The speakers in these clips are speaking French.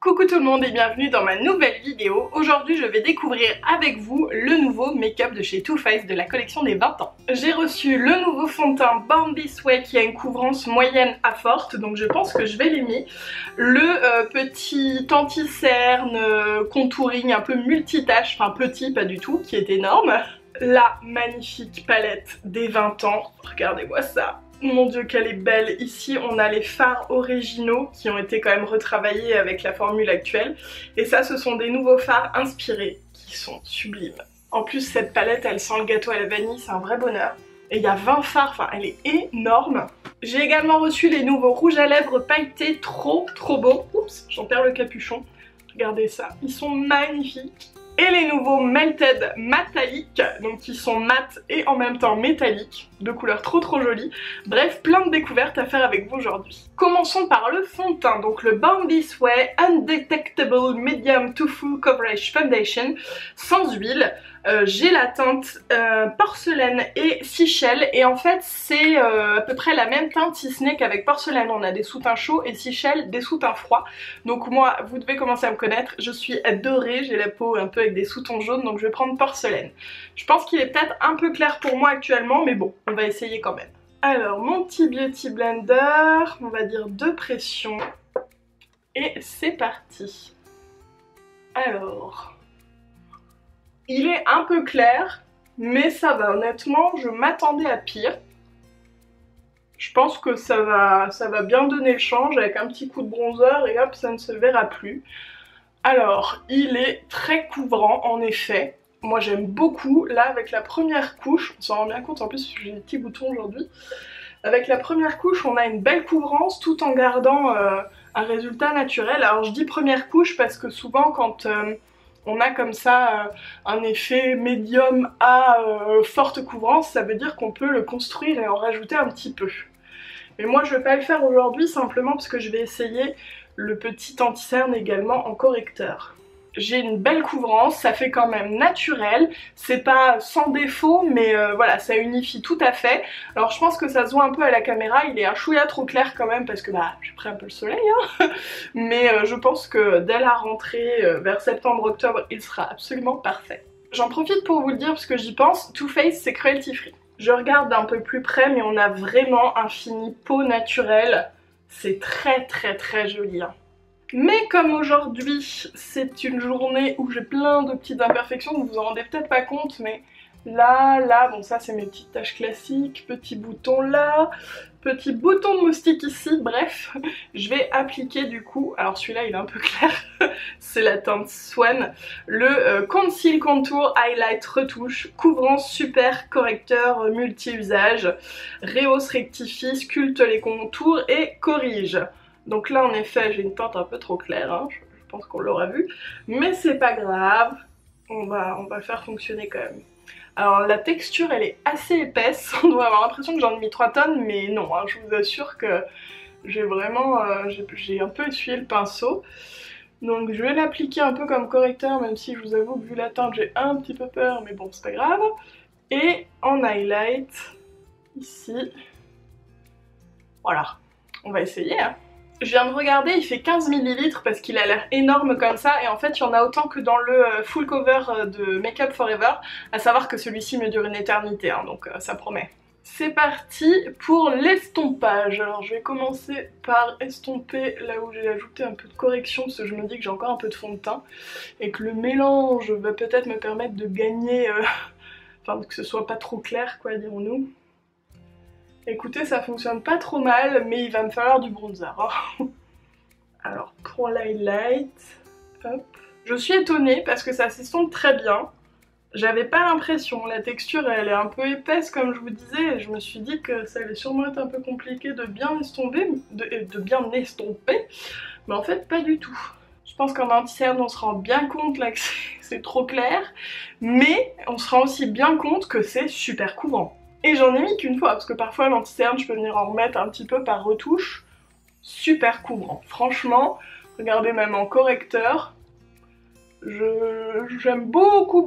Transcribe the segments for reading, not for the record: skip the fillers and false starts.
Coucou tout le monde et bienvenue dans ma nouvelle vidéo. Aujourd'hui je vais découvrir avec vous le nouveau make-up de chez Too Faced de la collection des 20 ans. J'ai reçu le nouveau fond de teint Born This Way qui a une couvrance moyenne à forte, donc je pense que je vais l'aimer. Le petit anti-cerne contouring un peu multitâche, enfin petit pas du tout, qui est énorme. La magnifique palette des 20 ans, regardez-moi ça. Mon dieu qu'elle est belle. Ici on a les fards originaux qui ont été quand même retravaillés avec la formule actuelle. Et ça ce sont des nouveaux fards inspirés qui sont sublimes. En plus cette palette elle sent le gâteau à la vanille, c'est un vrai bonheur. Et il y a 20 fards, enfin elle est énorme. J'ai également reçu les nouveaux rouges à lèvres pailletés, trop beaux. Oups, j'en perds le capuchon. Regardez ça, ils sont magnifiques. Et les nouveaux Melted Metallic, donc qui sont mat et en même temps métalliques, de couleurs trop jolies. Bref, plein de découvertes à faire avec vous aujourd'hui. Commençons par le fond de teint, donc le Born This Way Undetectable Medium to Full Coverage Foundation, sans huile. J'ai la teinte porcelaine et Seychelles et en fait c'est à peu près la même teinte si ce n'est qu'avec porcelaine on a des sous-teints chauds et Seychelles des sous-teints froids. Donc moi vous devez commencer à me connaître, je suis dorée, j'ai la peau un peu avec des sous-tons jaunes donc je vais prendre porcelaine. Je pense qu'il est peut-être un peu clair pour moi actuellement mais bon on va essayer quand même. Alors mon petit Beauty Blender, on va dire de pression et c'est parti. Alors... il est un peu clair, mais ça va, honnêtement, je m'attendais à pire. Je pense que ça va bien donner le change avec un petit coup de bronzer et hop, ça ne se verra plus. Alors, il est très couvrant, en effet. Moi, j'aime beaucoup. Là, avec la première couche, on s'en rend bien compte, en plus, j'ai des petits boutons aujourd'hui. Avec la première couche, on a une belle couvrance tout en gardant un résultat naturel. Alors, je dis première couche parce que souvent, quand... on a comme ça un effet médium à forte couvrance, ça veut dire qu'on peut le construire et en rajouter un petit peu. Mais moi je vais pas le faire aujourd'hui simplement parce que je vais essayer le petit anti-cerne également en correcteur. J'ai une belle couvrance, ça fait quand même naturel, c'est pas sans défaut mais voilà ça unifie tout à fait. Alors je pense que ça se voit un peu à la caméra, il est un chouïa trop clair quand même parce que bah j'ai pris un peu le soleil hein. Mais je pense que dès la rentrée vers septembre-octobre il sera absolument parfait. J'en profite pour vous le dire parce que j'y pense, Too Faced c'est cruelty free. Je regarde d'un peu plus près mais on a vraiment un fini peau naturel, c'est très joli hein. Mais comme aujourd'hui c'est une journée où j'ai plein de petites imperfections, vous vous en rendez peut-être pas compte mais là, bon ça c'est mes petites taches classiques, petit bouton là, petit bouton de moustique ici, bref, je vais appliquer du coup, alors celui-là il est un peu clair, c'est la teinte Swan, le Conceal Contour Highlight Retouche, couvrance super correcteur multi-usage, rehausse, rectifie, sculpte les contours et corrige. Donc là en effet j'ai une teinte un peu trop claire, hein, je pense qu'on l'aura vu, mais c'est pas grave, on va faire fonctionner quand même. Alors la texture elle est assez épaisse, on doit avoir l'impression que j'en ai mis 3 tonnes, mais non, hein, je vous assure que j'ai vraiment, j'ai un peu essuyé le pinceau. Donc je vais l'appliquer un peu comme correcteur, même si je vous avoue que vu la teinte j'ai un petit peu peur, mais bon c'est pas grave. Et en highlight, ici, voilà, on va essayer hein. Je viens de regarder, il fait 15 ml parce qu'il a l'air énorme comme ça et en fait il y en a autant que dans le full cover de Make Up Forever, à savoir que celui-ci me dure une éternité, hein, donc ça promet. C'est parti pour l'estompage. Alors je vais commencer par estomper là où j'ai ajouté un peu de correction parce que je me dis que j'ai encore un peu de fond de teint et que le mélange va peut-être me permettre de gagner, enfin que ce soit pas trop clair quoi dirons-nous. Écoutez, ça fonctionne pas trop mal, mais il va me falloir du bronzer. Alors, pour l'highlight, hop. Je suis étonnée parce que ça s'estompe très bien. J'avais pas l'impression, la texture elle est un peu épaisse comme je vous disais, et je me suis dit que ça allait sûrement être un peu compliqué de bien estomper, mais en fait pas du tout. Je pense qu'en anti-cerne on se rend bien compte là que c'est trop clair, mais on se rend aussi bien compte que c'est super couvrant. Et j'en ai mis qu'une fois, parce que parfois l'anti-cerne, je peux venir en remettre un petit peu par retouche. Super couvrant. Franchement, regardez même en correcteur, j'aime beaucoup.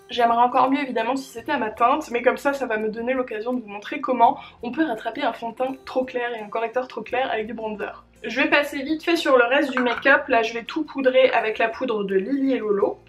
J'aimerais encore mieux évidemment si c'était à ma teinte, mais comme ça va me donner l'occasion de vous montrer comment on peut rattraper un fond de teint trop clair et un correcteur trop clair avec du bronzer. Je vais passer vite fait sur le reste du make-up. Là je vais tout poudrer avec la poudre de Lily et Lolo.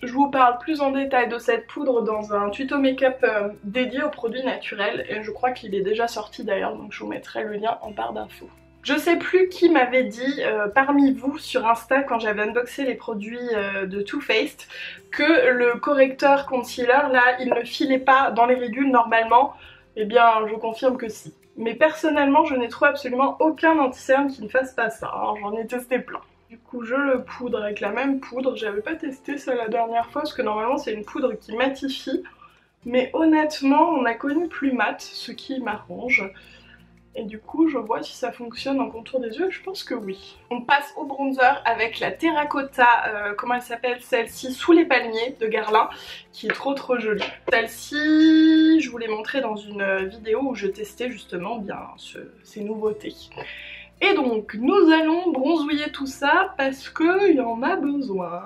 Je vous parle plus en détail de cette poudre dans un tuto make-up dédié aux produits naturels. Et je crois qu'il est déjà sorti d'ailleurs, donc je vous mettrai le lien en barre d'infos. Je sais plus qui m'avait dit parmi vous sur Insta quand j'avais unboxé les produits de Too Faced que le correcteur concealer là il ne filait pas dans les ridules normalement. Eh bien je confirme que si. Mais personnellement je n'ai trouvé absolument aucun anti-cerne qui ne fasse pas ça, hein. J'en ai testé plein. Du coup je le poudre avec la même poudre, j'avais pas testé ça la dernière fois parce que normalement c'est une poudre qui matifie. Mais honnêtement on a connu plus mat, ce qui m'arrange. Et du coup je vois si ça fonctionne en contour des yeux, je pense que oui. On passe au bronzer avec la Terracotta, comment elle s'appelle celle-ci, Sous les palmiers de Guerlain, qui est trop jolie. Celle-ci, je vous l'ai montrée dans une vidéo où je testais justement bien ces nouveautés. Et donc nous allons bronzouiller tout ça parce qu'il y en a besoin.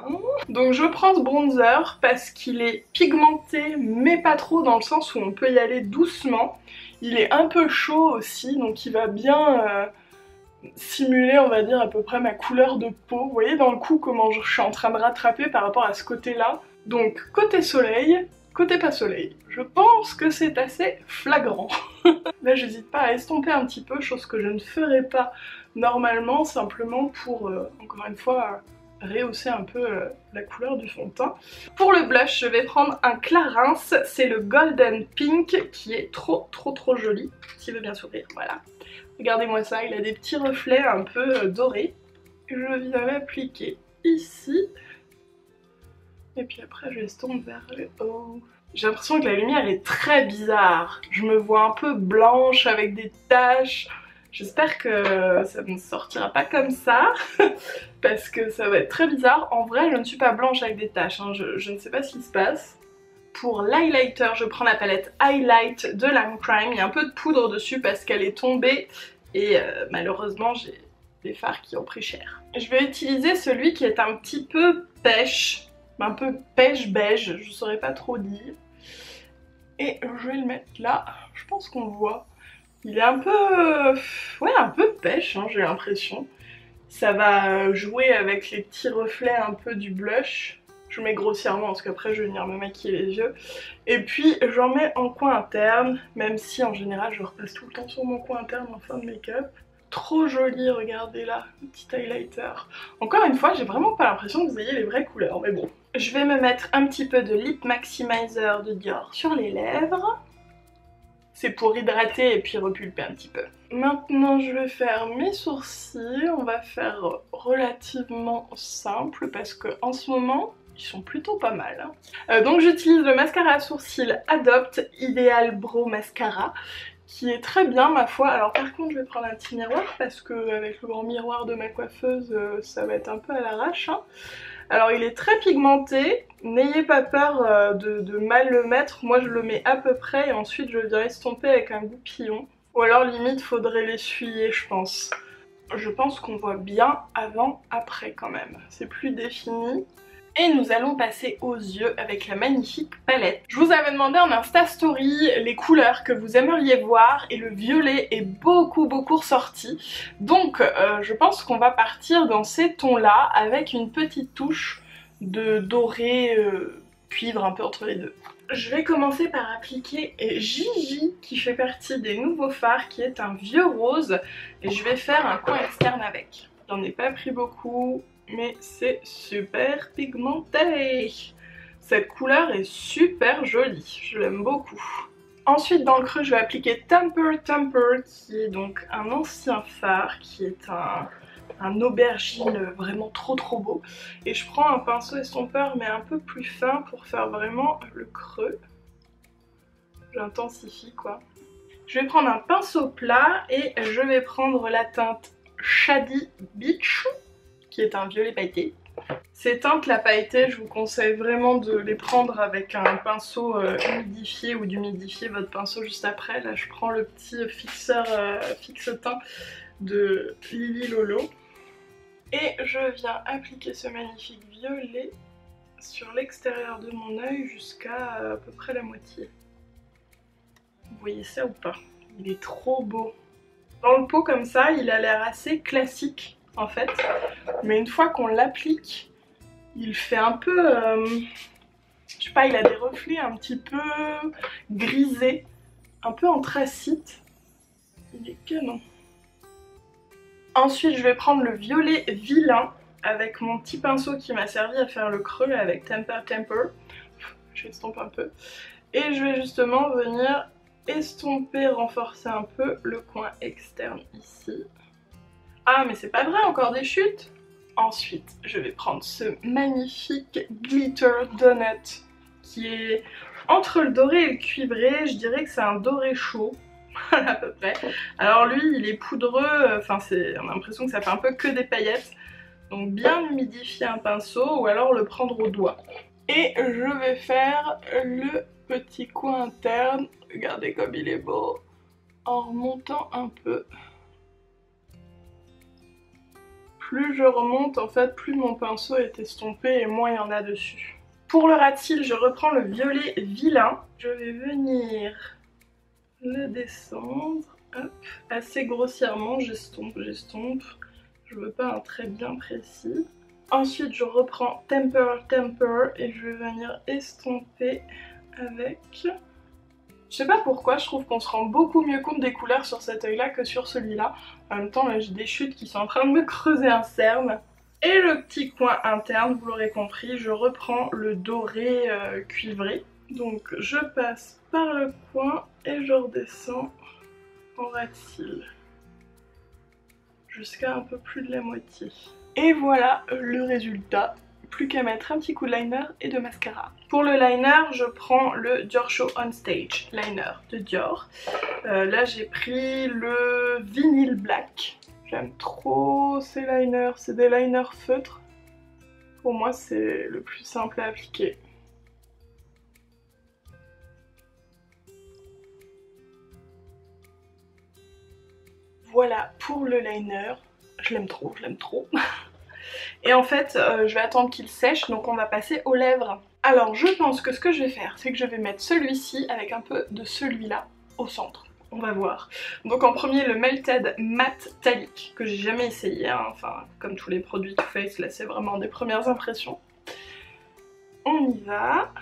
Donc je prends ce bronzer parce qu'il est pigmenté mais pas trop, dans le sens où on peut y aller doucement. Il est un peu chaud aussi, donc il va bien simuler, on va dire, à peu près ma couleur de peau. Vous voyez dans le coup comment je suis en train de rattraper par rapport à ce côté-là. Donc côté soleil, côté pas soleil. Je pense que c'est assez flagrant. Là j'hésite pas à estomper un petit peu, chose que je ne ferai pas normalement, simplement pour, encore une fois, rehausser un peu la couleur du fond de teint. Pour le blush, je vais prendre un Clarins, c'est le Golden Pink qui est trop joli, s'il veut bien s'ouvrir, voilà. Regardez-moi ça, il a des petits reflets un peu dorés. Je viens l'appliquer ici. Et puis après je estompe vers le haut. J'ai l'impression que la lumière est très bizarre. Je me vois un peu blanche avec des taches. J'espère que ça ne sortira pas comme ça parce que ça va être très bizarre. En vrai je ne suis pas blanche avec des taches, hein. Je ne sais pas ce qui se passe. Pour l'highlighter je prends la palette Highlight de Lime Crime. Il y a un peu de poudre dessus parce qu'elle est tombée et malheureusement j'ai des fards qui ont pris cher. Je vais utiliser celui qui est un petit peu pêche. Un peu pêche beige, je saurais pas trop dire. Et je vais le mettre là, je pense qu'on le voit. Il est un peu... ouais, un peu pêche, hein, j'ai l'impression. Ça va jouer avec les petits reflets un peu du blush. Je mets grossièrement parce qu'après je vais venir me maquiller les yeux. Et puis j'en mets en coin interne, même si en général je repasse tout le temps sur mon coin interne en fin de make-up. Trop joli, regardez là, le petit highlighter. Encore une fois, j'ai vraiment pas l'impression que vous ayez les vraies couleurs, mais bon. Je vais me mettre un petit peu de Lip Maximizer de Dior sur les lèvres. C'est pour hydrater et puis repulper un petit peu. Maintenant, je vais faire mes sourcils. On va faire relativement simple parce qu'en ce moment, ils sont plutôt pas mal. Donc j'utilise le mascara à sourcils Adopt Ideal Brow Mascara, qui est très bien ma foi. Alors par contre je vais prendre un petit miroir parce que avec le grand miroir de ma coiffeuse ça va être un peu à l'arrache, hein. Alors il est très pigmenté, n'ayez pas peur de mal le mettre, moi je le mets à peu près et ensuite je viens estomper avec un goupillon. Ou alors limite faudrait l'essuyer je pense. Je pense qu'on voit bien avant après quand même, c'est plus défini. Et nous allons passer aux yeux avec la magnifique palette. Je vous avais demandé en Insta Story les couleurs que vous aimeriez voir et le violet est beaucoup ressorti. Donc je pense qu'on va partir dans ces tons-là avec une petite touche de doré cuivre un peu entre les deux. Je vais commencer par appliquer Gigi qui fait partie des nouveaux fards, qui est un vieux rose, et je vais faire un coin externe avec. J'en ai pas pris beaucoup, mais c'est super pigmenté. Cette couleur est super jolie, je l'aime beaucoup. Ensuite dans le creux je vais appliquer Temper, qui est donc un ancien fard, qui est un aubergine vraiment trop beau. Et je prends un pinceau estompeur mais un peu plus fin pour faire vraiment le creux. J'intensifie quoi. Je vais prendre un pinceau plat et je vais prendre la teinte Shady Beach, qui est un violet pailleté. Ces teintes la pailletée, je vous conseille vraiment de les prendre avec un pinceau humidifié ou d'humidifier votre pinceau juste après. Là je prends le petit fixeur fixe-teint de Lily Lolo. Et je viens appliquer ce magnifique violet sur l'extérieur de mon œil jusqu'à peu près la moitié. Vous voyez ça ou pas? Il est trop beau. Dans le pot comme ça, il a l'air assez classique en fait. Mais une fois qu'on l'applique, il fait un peu... je sais pas, il a des reflets un petit peu grisés, un peu anthracite. Il est canon. Ensuite, je vais prendre le violet vilain avec mon petit pinceau qui m'a servi à faire le creux là, avec Temper. Je estompe un peu. Et je vais justement venir estomper, renforcer un peu le coin externe ici. Ah, mais c'est pas vrai, encore des chutes. Ensuite, je vais prendre ce magnifique Glitter Donut qui est entre le doré et le cuivré. Je dirais que c'est un doré chaud, à peu près. Alors lui, il est poudreux, enfin on a l'impression que ça fait un peu que des paillettes. Donc bien humidifier un pinceau ou alors le prendre au doigt. Et je vais faire le petit coin interne. Regardez comme il est beau. En remontant un peu. Plus je remonte, en fait, plus mon pinceau est estompé et moins il y en a dessus. Pour le ras de cils, je reprends le violet vilain. Je vais venir le descendre. Hop, assez grossièrement, j'estompe. Je veux pas un trait bien précis. Ensuite, je reprends Temper et je vais venir estomper avec... Je sais pas pourquoi, je trouve qu'on se rend beaucoup mieux compte des couleurs sur cet œil là que sur celui-là. En même temps, là j'ai des chutes qui sont en train de me creuser un cerne. Et le petit coin interne, vous l'aurez compris, je reprends le doré cuivré. Donc je passe par le coin et je redescends en ras de cils. Jusqu'à un peu plus de la moitié. Et voilà le résultat. Plus qu'à mettre un petit coup de liner et de mascara. Pour le liner, je prends le Dior Show On Stage liner de Dior. Là j'ai pris le Vinyl Black. J'aime trop ces liners, c'est des liners feutres. Pour moi c'est le plus simple à appliquer. Voilà pour le liner. Je l'aime trop. Et en fait, je vais attendre qu'il sèche, donc on va passer aux lèvres. Alors je pense que ce que je vais faire, c'est que je vais mettre celui-ci avec un peu de celui-là au centre. On va voir. Donc en premier, le Melted Matte Talic, que j'ai jamais essayé, hein. Enfin comme tous les produits Too Faced, là c'est vraiment des premières impressions. On y va.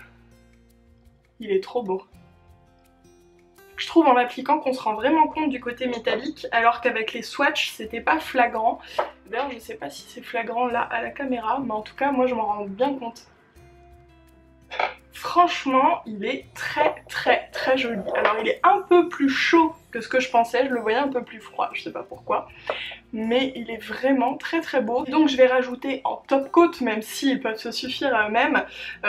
Il est trop beau. Je trouve en l'appliquant qu'on se rend vraiment compte du côté métallique, alors qu'avec les swatchs c'était pas flagrant. D'ailleurs je sais pas si c'est flagrant là à la caméra, mais en tout cas moi je m'en rends bien compte. Franchement il est très joli. Alors il est un peu plus chaud que ce que je pensais, je le voyais un peu plus froid, je sais pas pourquoi. Mais il est vraiment très beau. Donc je vais rajouter en top coat, même s'ils peuvent se suffire à eux-mêmes,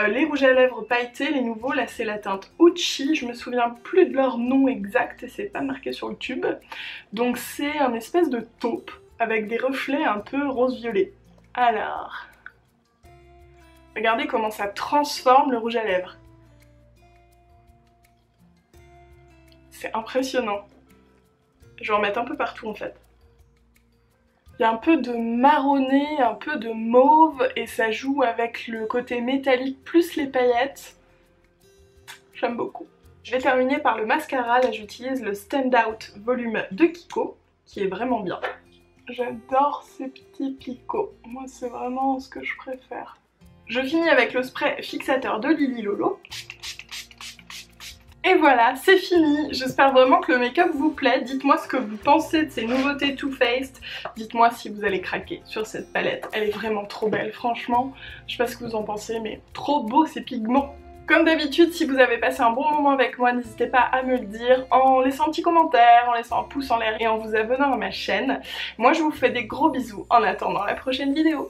les rouges à lèvres pailletés, les nouveaux. Là c'est la teinte Uchi, je me souviens plus de leur nom exact et c'est pas marqué sur le tube. Donc c'est un espèce de taupe avec des reflets un peu rose-violet. Alors, regardez comment ça transforme le rouge à lèvres. C'est impressionnant. Je vais en mettre un peu partout en fait. Il y a un peu de marronné, un peu de mauve et ça joue avec le côté métallique plus les paillettes. J'aime beaucoup. Je vais terminer par le mascara. Là j'utilise le Stand Out Volume de Kiko qui est vraiment bien. J'adore ces petits picots. Moi c'est vraiment ce que je préfère. Je finis avec le spray fixateur de Lily Lolo. Et voilà, c'est fini. J'espère vraiment que le make-up vous plaît. Dites-moi ce que vous pensez de ces nouveautés Too Faced. Dites-moi si vous allez craquer sur cette palette. Elle est vraiment trop belle, franchement. Je sais pas ce que vous en pensez, mais trop beau ces pigments. Comme d'habitude, si vous avez passé un bon moment avec moi, n'hésitez pas à me le dire en laissant un petit commentaire, en laissant un pouce en l'air et en vous abonnant à ma chaîne. Moi, je vous fais des gros bisous en attendant la prochaine vidéo.